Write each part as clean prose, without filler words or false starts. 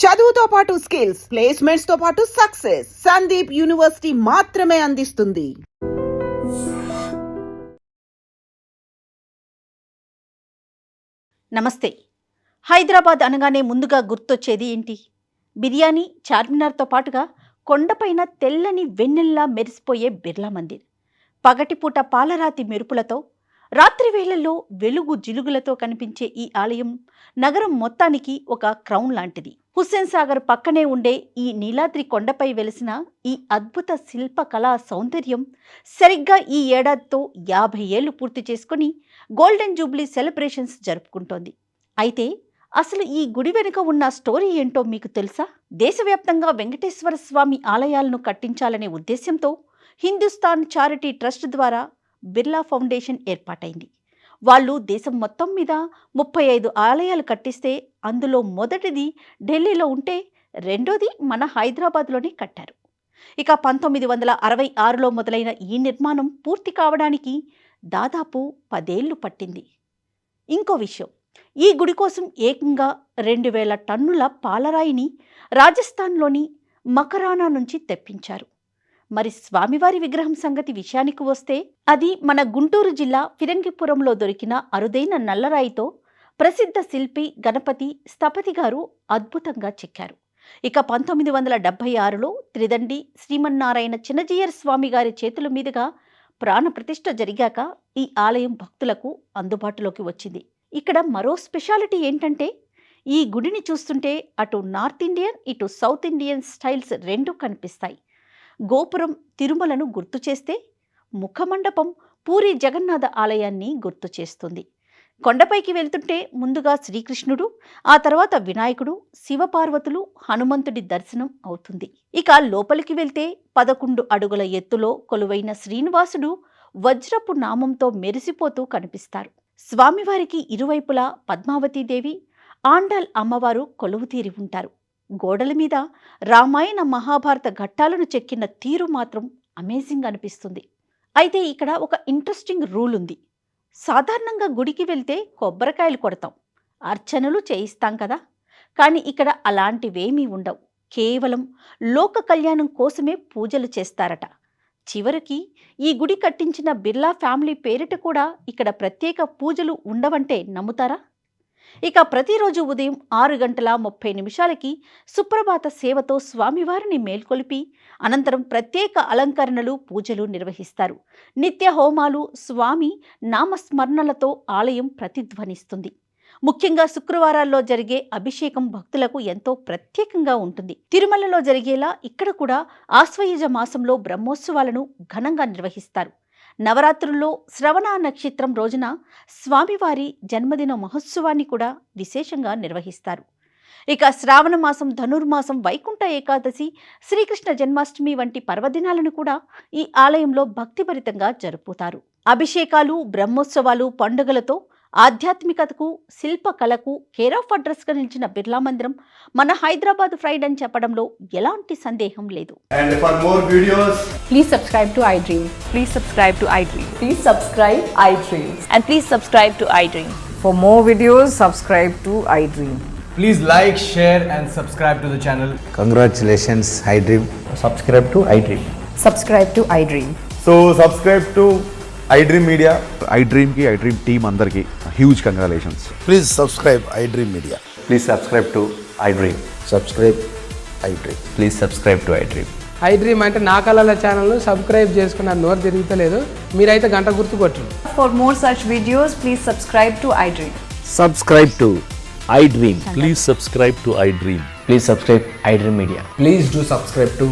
చదువుతో పాటు skills, placements తో పాటు సక్సెస్ సందీప్ యూనివర్సిటీ మాత్రమే అందిస్తుంది. నమస్తే. హైదరాబాద్ అనగానే ముందుగా గుర్తొచ్చేది ఏంటి? బిర్యానీ, చార్మినార్తో పాటుగా కొండపైన తెల్లని వెన్నెల్లా మెరిసిపోయే బిర్లా మందిర్. పగటిపూట పాలరాతి మెరుపులతో, రాత్రి వేళల్లో వెలుగు జిలుగులతో కనిపించే ఈ ఆలయం నగరం మొత్తానికి ఒక క్రౌన్ లాంటిది. హుస్సేన్ సాగర్ పక్కనే ఉండే ఈ నీలాద్రి కొండపై వెలిసిన ఈ అద్భుత శిల్పకళా సౌందర్యం సరిగ్గా ఈ ఏడాదితో 50 ఏళ్లు పూర్తి చేసుకుని గోల్డెన్ జూబ్లీ సెలబ్రేషన్స్ జరుపుకుంటోంది. అయితే అసలు ఈ గుడి వెనుక ఉన్న స్టోరీ ఏంటో మీకు తెలుసా? దేశవ్యాప్తంగా వెంకటేశ్వర స్వామి ఆలయాలను కట్టించాలనే ఉద్దేశంతో హిందుస్థాన్ చారిటీ ట్రస్ట్ ద్వారా బిర్లా ఫౌండేషన్ ఏర్పాటైంది. వాళ్ళు దేశం మొత్తం మీద 35 ఆలయాలు కట్టిస్తే అందులో మొదటిది ఢిల్లీలో ఉంటే రెండోది మన హైదరాబాద్లోనే కట్టారు. ఇక 1966లో మొదలైన ఈ నిర్మాణం పూర్తి కావడానికి దాదాపు 10 ఏళ్లు పట్టింది. ఇంకో విషయం, ఈ గుడి కోసం ఏకంగా 2000 టన్నుల పాలరాయిని రాజస్థాన్లోని మకరానా నుంచి తెప్పించారు. మరి స్వామివారి విగ్రహం సంగతి విషయానికి వస్తే అది మన గుంటూరు జిల్లా ఫిరంగిపురంలో దొరికిన అరుదైన నల్లరాయితో ప్రసిద్ధ శిల్పి గణపతి స్థపతి గారు అద్భుతంగా చెక్కారు. ఇక 1976లో త్రిదండి శ్రీమన్నారాయణ చిన్నజీయర్ స్వామి గారి చేతుల మీదుగా ప్రాణప్రతిష్ఠ జరిగాక ఈ ఆలయం భక్తులకు అందుబాటులోకి వచ్చింది. ఇక్కడ మరో స్పెషాలిటీ ఏంటంటే ఈ గుడిని చూస్తుంటే అటు నార్త్ ఇండియన్ ఇటు సౌత్ ఇండియన్ స్టైల్స్ రెండూ కనిపిస్తాయి. గోపురం తిరుమలను గుర్తు చేస్తే ముఖమండపం పూరి జగన్నాథ ఆలయాన్ని గుర్తు చేస్తుంది. కొండపైకి వెళ్తుంటే ముందుగా శ్రీకృష్ణుడు, ఆ తర్వాత వినాయకుడు, శివపార్వతులు, హనుమంతుడి దర్శనం అవుతుంది. ఇక లోపలికి వెళ్తే 11 అడుగుల ఎత్తులో కొలువైన శ్రీనివాసుడు వజ్రపు నామంతో మెరిసిపోతూ కనిపిస్తారు. స్వామివారికి ఇరువైపులా పద్మావతీదేవి, ఆండాల్ అమ్మవారు కొలువుతీరి ఉంటారు. గోడల మీద రామాయణ మహాభారత ఘట్టాలను చెక్కిన తీరు మాత్రం అమేజింగ్ అనిపిస్తుంది. అయితే ఇక్కడ ఒక ఇంట్రెస్టింగ్ రూల్ ఉంది. సాధారణంగా గుడికి వెళ్తే కొబ్బరికాయలు కొడతాం, అర్చనలు చేయిస్తాం కదా. కానీ ఇక్కడ అలాంటివేమీ ఉండవు. కేవలం లోక కళ్యాణం కోసమే పూజలు చేస్తారట. చివరికి ఈ గుడి కట్టించిన బిర్లా ఫ్యామిలీ పేరిట కూడా ఇక్కడ ప్రత్యేక పూజలు ఉండవంటే నమ్ముతారా? ఇక ప్రతిరోజు ఉదయం 6:30 సుప్రభాత సేవతో స్వామివారిని మేల్కొలిపి అనంతరం ప్రత్యేక అలంకరణలు, పూజలు నిర్వహిస్తారు. నిత్య హోమాలు, స్వామి నామస్మరణలతో ఆలయం ప్రతిధ్వనిస్తుంది. ముఖ్యంగా శుక్రవారాల్లో జరిగే అభిషేకం భక్తులకు ఎంతో ప్రత్యేకంగా ఉంటుంది. తిరుమలలో జరిగేలా ఇక్కడ కూడా ఆశ్వయుజ మాసంలో బ్రహ్మోత్సవాలను ఘనంగా నిర్వహిస్తారు. నవరాత్రుల్లో శ్రవణ నక్షత్రం రోజున స్వామివారి జన్మదిన మహోత్సవాన్ని కూడా విశేషంగా నిర్వహిస్తారు. ఇక శ్రావణ మాసం, ధనుర్మాసం, వైకుంఠ ఏకాదశి, శ్రీకృష్ణ జన్మాష్టమి వంటి పర్వదినాలను కూడా ఈ ఆలయంలో భక్తిభరితంగా జరుపుతారు. అభిషేకాలు, బ్రహ్మోత్సవాలు, పండుగలతో ఆధ్యాత్మికతకు, శిల్పకళకు కేర్ ఆఫ్ అడ్రస్గా నిలిచిన బిర్లా మందిరం మన హైదరాబాద్ ప్రైడ్ అని చెప్పడంలో ఎలాంటి సందేహం లేదు. And for more videos, please subscribe to iDream. Please subscribe to iDream. Please subscribe iDream. And please subscribe to iDream. For more videos, subscribe to iDream. please like, share and subscribe to the channel. Congratulations, iDream. Subscribe to iDream. Subscribe to iDream. So subscribe to iDream Media. iDream ki iDream team andarki huge congratulations. Please subscribe iDream Media. Please subscribe to iDream. Subscribe iDream. Please subscribe to iDream. iDream అంటే నా కళల ఛానల్ను subscribe చేసుకున్న నోరు తిరుగుతలేదు, మీరైతే గంట గుర్తు కొట్టండి. For more such videos, please subscribe to iDream. Subscribe to iDream. Please subscribe to iDream. Please subscribe iDream Media. Please do subscribe to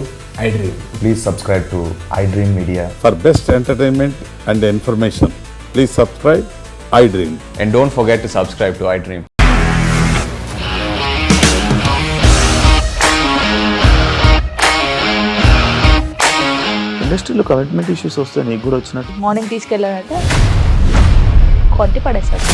iDream. Please subscribe to iDream Media. For best entertainment and information, please subscribe iDream. And don't forget to subscribe to iDream. ఇండస్ట్రీలో commitment issues వస్తే నీకు కూడా వచ్చినట్టు. Morning తీసుకెళ్ళాలంటే కొట్టి పడేస్తాడు.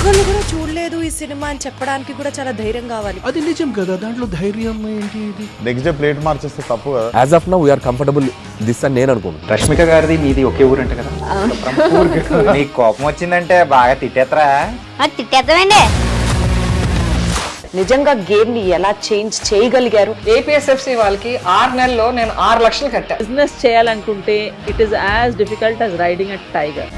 కళ్ళు కూడా చూడలేదు ఈ సినిమా అని చెప్పడానికి కూడా చాలా ధైర్యం కావాలి. అది నిజం కదా, దాంట్లో ధైర్యం ఏంటి? ఇది నెక్స్ట్ డే ప్లేట్ మార్చేస్తే తప్పు కదా. As of now we are comfortable this అని నేను అనుకుంటున్నాను. రష్మిక గారిది మీది ఒకే ఊరంట కదా. నీకు కోపం వచ్చిందంటే బాగా తిట్టేత్తరా? తిట్టేద్దామండి. నిజంగా గేమ్ ని ఎలా చేంజ్ చేయగలిగారు? ఏపీఎస్ఎఫ్సి వాళ్ళకి 6 నెలల్లో నేను 6 లక్షలు కట్టా. బిజినెస్ చేయాలనుకుంటే it is as difficult as riding a tiger.